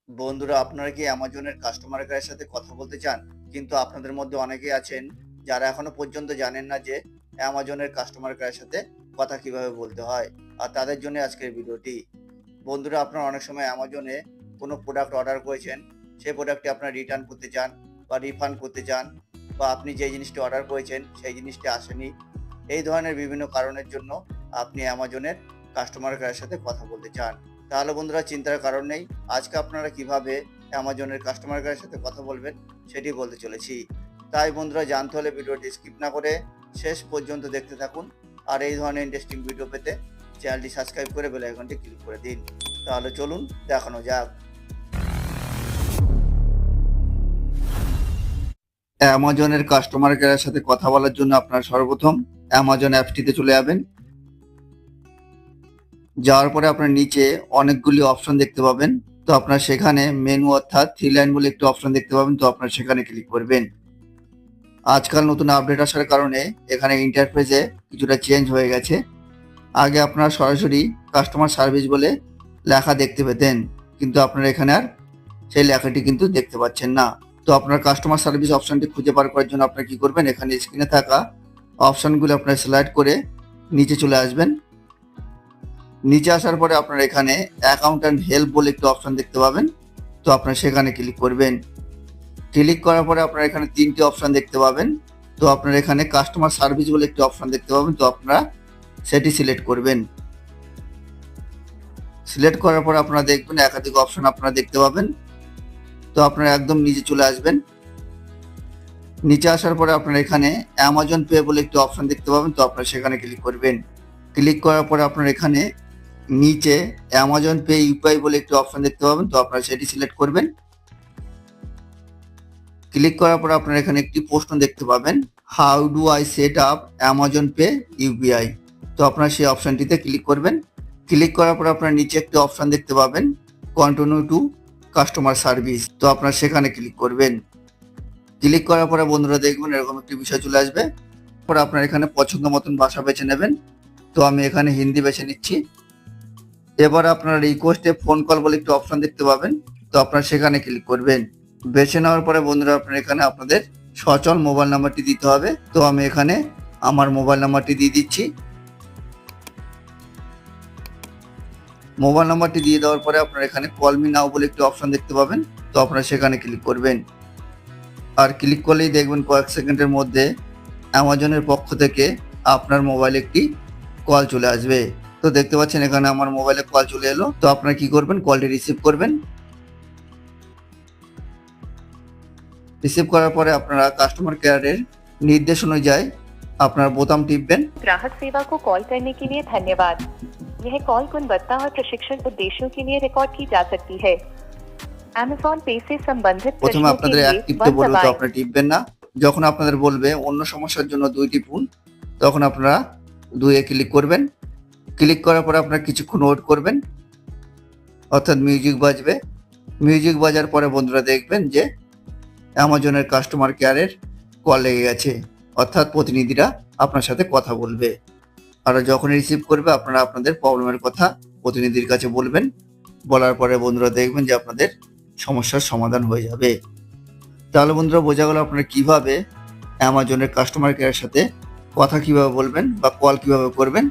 বন্ধুরা, আপনারা কি অ্যামাজনের কাস্টমার কেয়ারের সাথে কথা বলতে চান? কিন্তু আপনাদের মধ্যে অনেকেই আছেন যারা এখনো পর্যন্ত জানেন না যে অ্যামাজনের কাস্টমার কেয়ারের সাথে কথা কিভাবে বলতে হয়। আর তাদের জন্য আজকের ভিডিওটি। বন্ধুরা, আপনারা অনেক সময় অ্যামাজনে কোনো প্রোডাক্ট অর্ডার করেছেন, সেই প্রোডাক্টটি আপনারা রিটার্ন করতে চান বা রিফান্ড করতে চান, বা আপনি যে জিনিসটি অর্ডার করেছেন সেই জিনিসটি আসেনি। এই ধরনের বিভিন্ন কারণের জন্য আপনি অ্যামাজনের কাস্টমার কেয়ারের সাথে কথা বলতে চান। তাহলে বন্ধুরা, চিন্তার কারণ নেই। আজকে আপনারা কিভাবে অ্যামাজনের কাস্টমার কেয়ারের সাথে কথা বলবেন সেটি বলতে চলেছি। তাই বন্ধুরা, জানতে হলে ভিডিওটি স্কিপ না করে শেষ পর্যন্ত দেখতে থাকুন। আর এই ধরনের ইন্টারেস্টিং ভিডিও পেতে চ্যানেলটি সাবস্ক্রাইব করে বেল আইকনটি ক্লিক করে দিন। তাহলে চলুন দেখানো যাক। অ্যামাজনের কাস্টমার কেয়ারের সাথে কথা বলার জন্য আপনারা সর্বপ্রথম অ্যামাজন অ্যাপসটিতে চলে যাবেন। যাওয়ার পরে আপনার নিচে অনেকগুলি অপশন দেখতে পাবেন। তো আপনার সেখানে মেনু অর্থাৎ 3 লাইন বলে একটি অপশন দেখতে পাবেন। তো আপনার সেখানে ক্লিক করবেন। আজকাল নতুন আপডেট আসার কারণে এখানে ইন্টারফেসে কিছুটা চেঞ্জ হয়ে গেছে। আগে আপনারা সরাসরি কাস্টমার সার্ভিস বলে লেখা দেখতে পেতেন, কিন্তু আপনারা এখানে আর সেই লেখাটি কিন্তু দেখতে পাচ্ছেন না। তো আপনার কাস্টমার সার্ভিস অপশনটি খুঁজে বার করার জন্য আপনারা কি করবেন, এখানে স্ক্রিনে থাকা অপশনগুলো আপনারা সিলেক্ট করে নিচে চলে আসবেন। নিচে আসার পরে আপনারা এখানে অ্যাকাউন্ট্যান্ট হেল্প বলে একটি অপশন দেখতে পাবেন। তো আপনারা সেখানে ক্লিক করবেন। ক্লিক করার পরে আপনারা এখানে 3টি অপশন দেখতে পাবেন। তো আপনারা এখানে কাস্টমার সার্ভিস বলে একটি অপশন দেখতে পাবেন। তো আপনারা সেটি সিলেক্ট করবেন। সিলেক্ট করার পরে আপনারা দেখবেন একাধিক অপশন আপনারা দেখতে পাবেন। তো আপনারা একদম নিচে চলে আসবেন। নিচে আসার পরে আপনারা এখানে অ্যামাজন পে বলে একটি অপশন দেখতে পাবেন। তো আপনারা সেখানে ক্লিক করবেন। ক্লিক করার পরে আপনারা এখানে নিচে অ্যামাজন পে ইউপিআই বলে একটি অপশন দেখতে পাবেন। তো আপনারা সেটি সিলেক্ট করবেন। ক্লিক করার পর আপনারা এখানে একটি প্রশ্ন দেখতে পাবেন, how do I set up Amazon pay UPI. তো আপনারা সেই অপশনটিতে ক্লিক করবেন। ক্লিক করার পর আপনারা নিচে একটি অপশন দেখতে পাবেন, কন্টিনিউ টু কাস্টমার সার্ভিস। তো আপনারা সেখানে ক্লিক করবেন। ক্লিক করার পরে বন্ধুরা দেখবেন এরকম একটি বিষয় চলে আসবে। পরে আপনারা এখানে পছন্দ মতন ভাষা বেছে নেবেন। তো আমি এখানে হিন্দি বেছে নিচ্ছি। এবার আপনারা রিকোয়েস্টে ফোন কল বলে একটি অপশন দেখতে পাবেন। তো আপনারা সেখানে ক্লিক করবেন। বেছে নেওয়ার পরে বন্ধুরা আপনারা এখানে আপনাদের সচল মোবাইল নাম্বারটি দিতে হবে। তো আমি এখানে আমার মোবাইল নাম্বারটি দিয়ে দিচ্ছি। মোবাইল নাম্বারটি দিয়ে দেওয়ার পরে আপনারা এখানে কল মি নাও বলে একটি অপশন দেখতে পাবেন। তো আপনারা সেখানে ক্লিক করবেন। আর ক্লিক করলেই দেখবেন কয়েক সেকেন্ডের মধ্যে অ্যামাজনের পক্ষ থেকে আপনার মোবাইলে একটি কল চলে আসবে। তো দেখতে পাচ্ছেন এখানে আমার মোবাইলে কল চলে এলো। তো আপনারা কি করবেন, কলটি রিসিভ করবেন। রিসিভ করার পরে আপনারা কাস্টমার কেয়ারের নির্দেশ অনুযায়ী আপনার বোতাম টিপবেন। ग्राहक सेवा को कॉल करने के लिए धन्यवाद। यह कॉल गुणवत्ता और प्रशिक्षण उद्देश्यों के लिए रिकॉर्ड की जा सकती है। अमेज़न पे से संबंधित প্রথমে प्रश्नों के আপনাদের लिए এক টিপতে 1 বলবে, তো दबाएं। আপনারা টিপবেন না। যখন আপনাদের বলবে অন্য সমস্যার জন্য 2 টিপুন, তখন আপনারা 2 এ ক্লিক করবেন। ক্লিক করার পরে আপনারা কিছুক্ষণ ওয়েট করবেন, অর্থাৎ মিউজিক বাজবে। মিউজিক বাজার পরে বন্ধুরা দেখবেন যে অ্যামাজনের কাস্টমার কেয়ারের কল লেগে গেছে, অর্থাৎ প্রতিনিধিরা আপনার সাথে কথা বলবে। আর যখন রিসিভ করবে আপনারা আপনাদের প্রবলেমের কথা প্রতিনিধির কাছে বলবেন। বলার পরে বন্ধুরা দেখবেন যে আপনাদের সমস্যার সমাধান হয়ে যাবে। তাহলে বন্ধুরা বোঝা গেল আপনারা কিভাবে অ্যামাজনের কাস্টমার কেয়ারের সাথে কথা কিভাবে বলবেন বা কল কিভাবে করবেন।